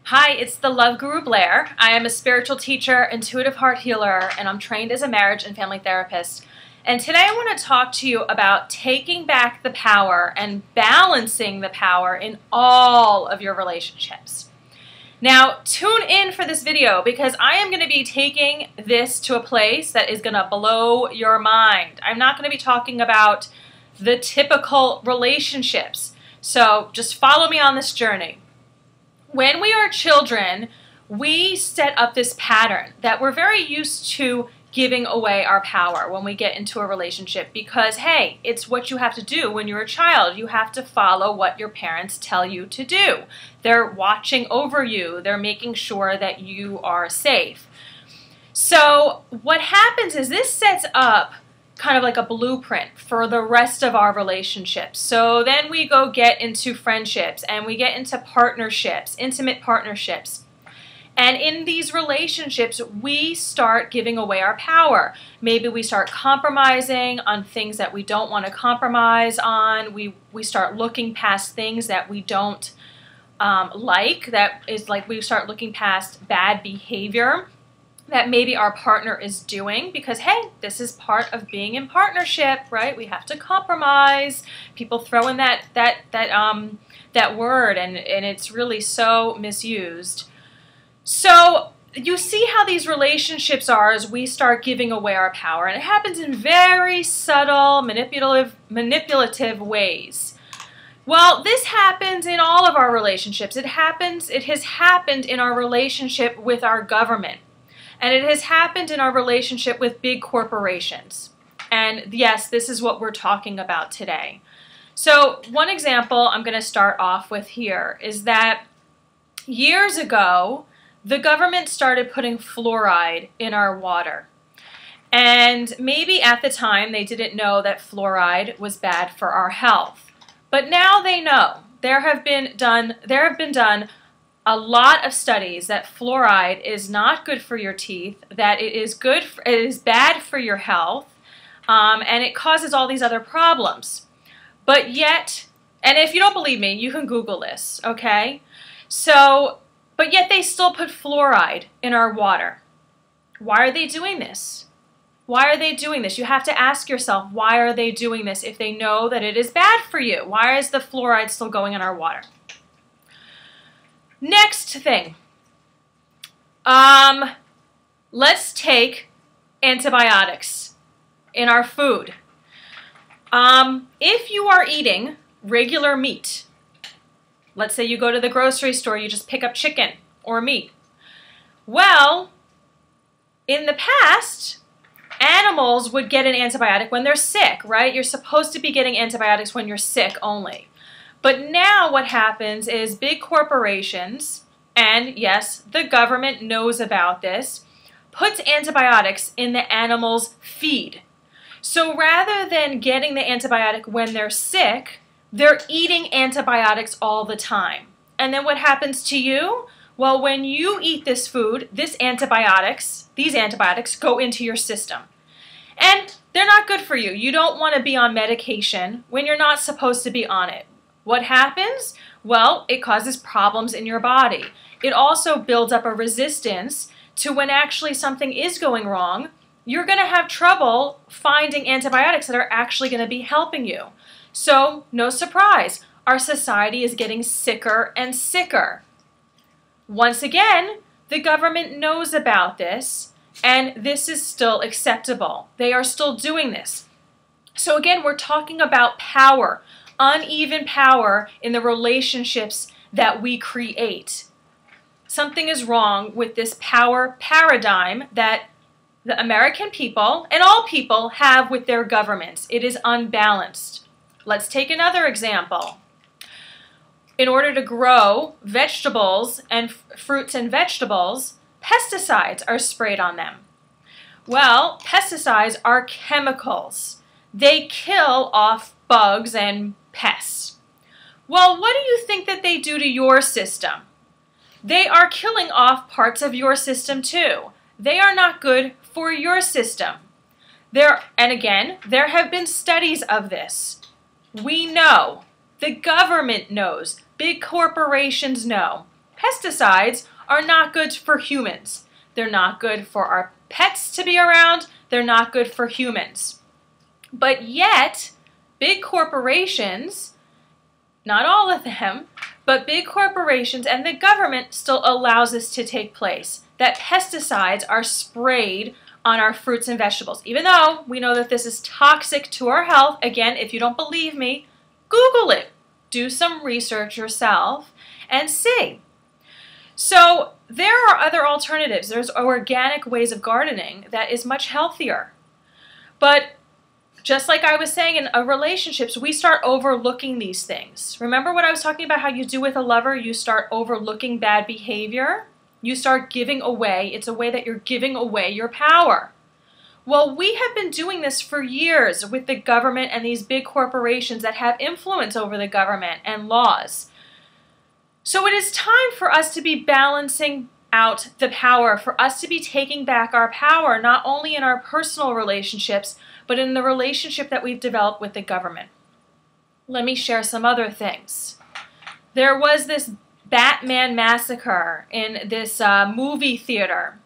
Hi, it's the Love Guru Blair. I am a spiritual teacher, intuitive heart healer, and I'm trained as a marriage and family therapist. And today I want to talk to you about taking back the power and balancing the power in all of your relationships. Now, tune in for this video because I am going to be taking this to a place that is going to blow your mind. I'm not going to be talking about the typical relationships. So just follow me on this journey. When we are children, we set up this pattern that we're very used to giving away our power when we get into a relationship because, hey, it's what you have to do when you're a child. You have to follow what your parents tell you to do. They're watching over you. They're making sure that you are safe. So what happens is this sets up kind of like a blueprint for the rest of our relationships. So then we go get into friendships and we get into partnerships, intimate partnerships. And in these relationships, we start giving away our power. Maybe we start compromising on things that we don't want to compromise on. We start looking past things that we don't like. That is like we start looking past bad behavior that maybe our partner is doing because, hey, this is part of being in partnership, right? We have to compromise. People throw in that word and it's really so misused. So you see how these relationships are as we start giving away our power, and it happens in very subtle, manipulative ways. Well, this happens in all of our relationships. It has happened in our relationship with our government. And it has happened in our relationship with big corporations. And yes, this is what we're talking about today. So one example I'm going to start off with here is that years ago, the government started putting fluoride in our water. And maybe at the time they didn't know that fluoride was bad for our health. But now they know. There have been done a lot of studies that fluoride is not good for your teeth, that it is bad for your health, and it causes all these other problems. But yet, and if you don't believe me, you can Google this, okay? So, but yet they still put fluoride in our water. Why are they doing this? Why are they doing this? You have to ask yourself, why are they doing this if they know that it is bad for you? Why is the fluoride still going in our water? Next thing, let's take antibiotics in our food. If you are eating regular meat, let's say you go to the grocery store, you just pick up chicken or meat. Well, in the past, animals would get an antibiotic when they're sick, right? You're supposed to be getting antibiotics when you're sick only. But now what happens is big corporations, and yes, the government knows about this, puts antibiotics in the animal's feed. So rather than getting the antibiotic when they're sick, they're eating antibiotics all the time. And then what happens to you? Well, when you eat this food, these antibiotics go into your system. And they're not good for you. You don't want to be on medication when you're not supposed to be on it. What happens? Well, it causes problems in your body. It also builds up a resistance to when actually something is going wrong. You're going to have trouble finding antibiotics that are actually going to be helping you. So, no surprise, our society is getting sicker and sicker. Once again, the government knows about this, and this is still acceptable. They are still doing this. So again, we're talking about power. Uneven power in the relationships that we create. Something is wrong with this power paradigm that the American people and all people have with their governments. It is unbalanced. Let's take another example. In order to grow vegetables and fruits and vegetables, pesticides are sprayed on them. Well, pesticides are chemicals. They kill off bugs and pests. Well, what do you think that they do to your system? They are killing off parts of your system too. They are not good for your system. And again, there have been studies of this. We know. The government knows. Big corporations know. Pesticides are not good for humans. They're not good for our pets to be around. They're not good for humans. But yet, big corporations, not all of them, but big corporations and the government still allows this to take place. That pesticides are sprayed on our fruits and vegetables. Even though we know that this is toxic to our health, again, if you don't believe me, Google it. Do some research yourself and see. So there are other alternatives. There's organic ways of gardening that is much healthier. But just like I was saying in relationships, we start overlooking these things. Remember what I was talking about, how you do with a lover? You start overlooking bad behavior. You start giving away. It's a way that you're giving away your power. Well, we have been doing this for years with the government and these big corporations that have influence over the government and laws. So it is time for us to be balancing out the power, for us to be taking back our power, not only in our personal relationships, but in the relationship that we've developed with the government. Let me share some other things. There was this Batman massacre in this movie theater.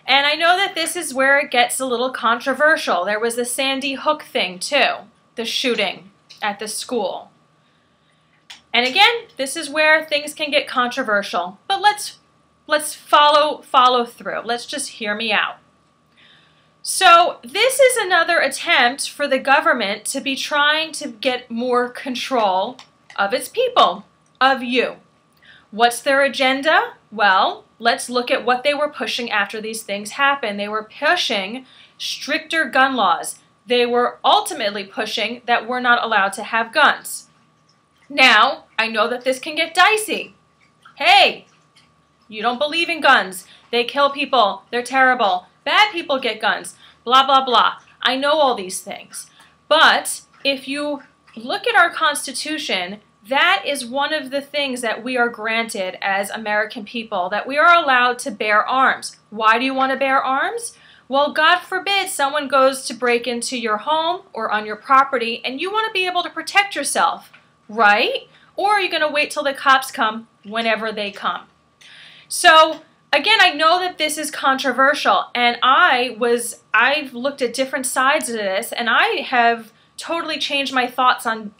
And I know that this is where it gets a little controversial. There was the Sandy Hook thing too, the shooting at the school. And again, this is where things can get controversial. But let's follow through. Let's just hear me out. So this is another attempt for the government to be trying to get more control of its people, of you. What's their agenda? Well, let's look at what they were pushing after these things happened. They were pushing stricter gun laws. They were ultimately pushing that we're not allowed to have guns. Now, I know that this can get dicey. Hey, you don't believe in guns. They kill people. They're terrible. Bad people get guns. Blah, blah, blah. I know all these things. But if you look at our Constitution, that is one of the things that we are granted as American people, that we are allowed to bear arms. Why do you want to bear arms? Well, God forbid someone goes to break into your home or on your property and you want to be able to protect yourself, right? Or are you going to wait till the cops come whenever they come? So, again, I know that this is controversial, and I've looked at different sides of this, and I have totally changed my thoughts on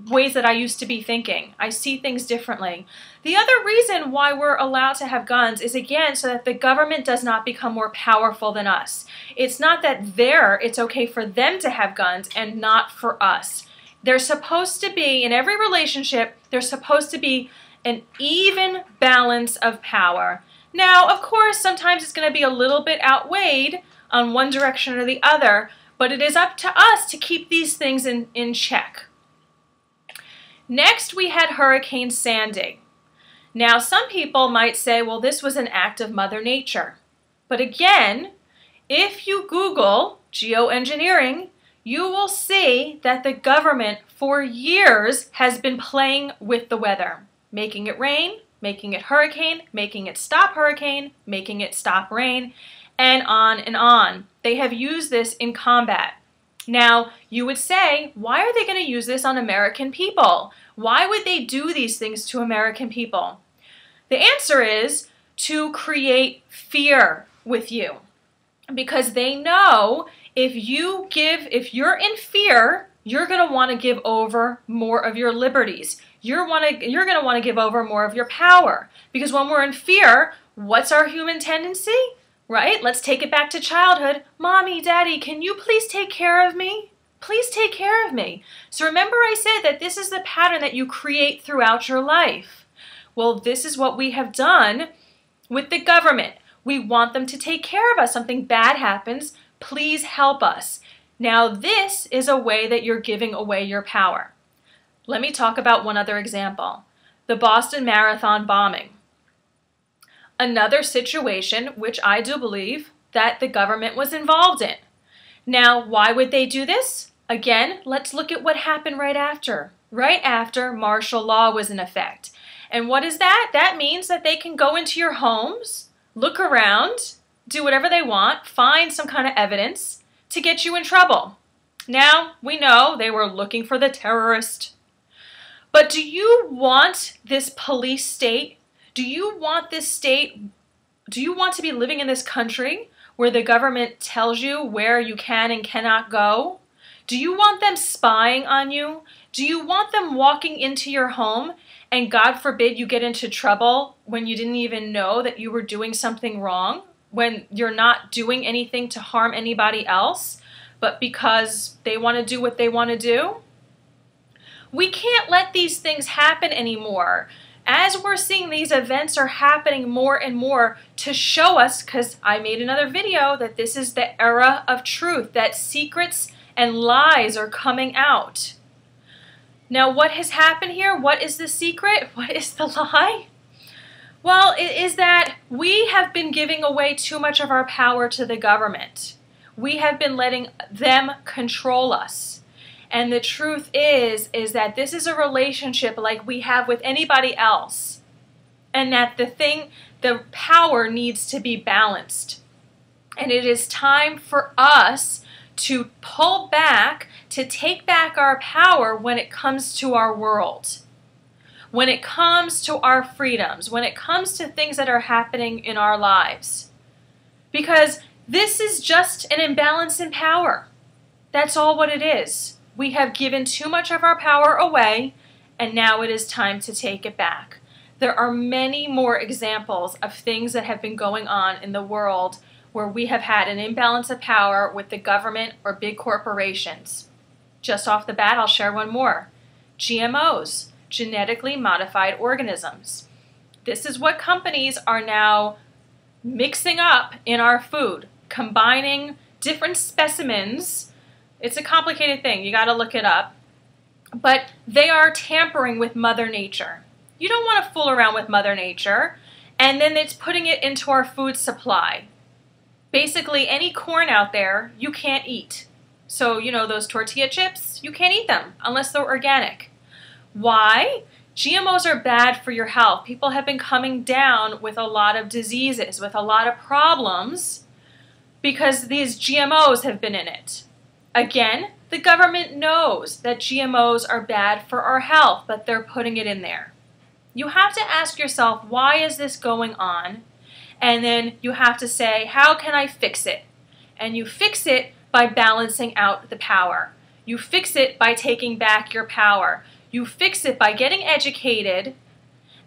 ways that I used to be thinking. I see things differently. The other reason why we're allowed to have guns is, again, so that the government does not become more powerful than us. It's not that it's okay for them to have guns and not for us. There's supposed to be, in every relationship, there's supposed to be an even balance of power. Now, of course, sometimes it's going to be a little bit outweighed on one direction or the other, but it is up to us to keep these things in check. Next, we had Hurricane Sandy. Now, some people might say, well, this was an act of Mother Nature. But again, if you Google geoengineering, you will see that the government for years has been playing with the weather, making it rain, making it hurricane, making it stop hurricane, making it stop rain, and on and on. They have used this in combat. Now, you would say, why are they going to use this on American people? Why would they do these things to American people? The answer is to create fear with you. Because they know if you're in fear, you're going to want to give over more of your liberties. You're going to want to give over more of your power. Because when we're in fear, what's our human tendency? Right? Let's take it back to childhood. Mommy, Daddy, can you please take care of me? Please take care of me. So remember I said that this is the pattern that you create throughout your life. Well, this is what we have done with the government. We want them to take care of us. Something bad happens. Please help us. Now, this is a way that you're giving away your power. Let me talk about one other example. The Boston Marathon bombing. Another situation which I do believe that the government was involved in. Now, why would they do this? Again, let's look at what happened right after. Right after martial law was in effect. And what is that? That means that they can go into your homes, look around, do whatever they want, find some kind of evidence to get you in trouble. Now, we know they were looking for the terrorist. But do you want this police state? Do you want this state, do you want to be living in this country where the government tells you where you can and cannot go? Do you want them spying on you? Do you want them walking into your home and God forbid you get into trouble when you didn't even know that you were doing something wrong, when you're not doing anything to harm anybody else, but because they want to do what they want to do? We can't let these things happen anymore. As we're seeing these events are happening more and more to show us, because I made another video, that this is the era of truth, that secrets and lies are coming out. Now, what has happened here? What is the secret? What is the lie? Well, it is that we have been giving away too much of our power to the government. We have been letting them control us. And the truth is that this is a relationship like we have with anybody else. And that the power needs to be balanced. And it is time for us to pull back, to take back our power when it comes to our world, when it comes to our freedoms, when it comes to things that are happening in our lives. Because this is just an imbalance in power. That's all what it is. We have given too much of our power away, and now it is time to take it back. There are many more examples of things that have been going on in the world where we have had an imbalance of power with the government or big corporations. Just off the bat, I'll share one more. GMOs, genetically modified organisms. This is what companies are now mixing up in our food, combining different specimens. It's a complicated thing. You got to look it up. But they are tampering with Mother Nature. You don't want to fool around with Mother Nature. And then it's putting it into our food supply. Basically, any corn out there, you can't eat. So, you know, those tortilla chips, you can't eat them unless they're organic. Why? GMOs are bad for your health. People have been coming down with a lot of diseases, with a lot of problems, because these GMOs have been in it. Again, the government knows that GMOs are bad for our health, but they're putting it in there. You have to ask yourself, why is this going on? And then you have to say, how can I fix it? And you fix it by balancing out the power. You fix it by taking back your power. You fix it by getting educated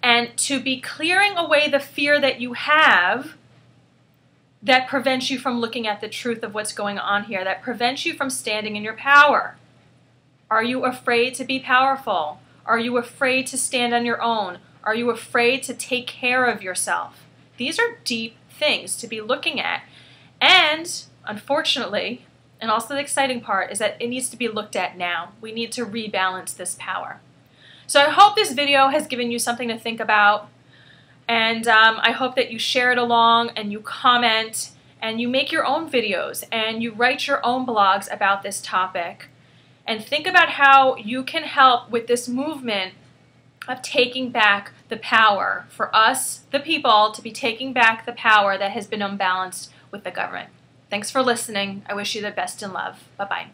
and to be clearing away the fear that you have that prevents you from looking at the truth of what's going on here, that prevents you from standing in your power. Are you afraid to be powerful? Are you afraid to stand on your own? Are you afraid to take care of yourself? These are deep things to be looking at. And unfortunately, and also the exciting part, is that it needs to be looked at now. We need to rebalance this power. So I hope this video has given you something to think about. And I hope that you share it along and you comment and you make your own videos and you write your own blogs about this topic. And think about how you can help with this movement of taking back the power, for us, the people, to be taking back the power that has been unbalanced with the government. Thanks for listening. I wish you the best in love. Bye-bye.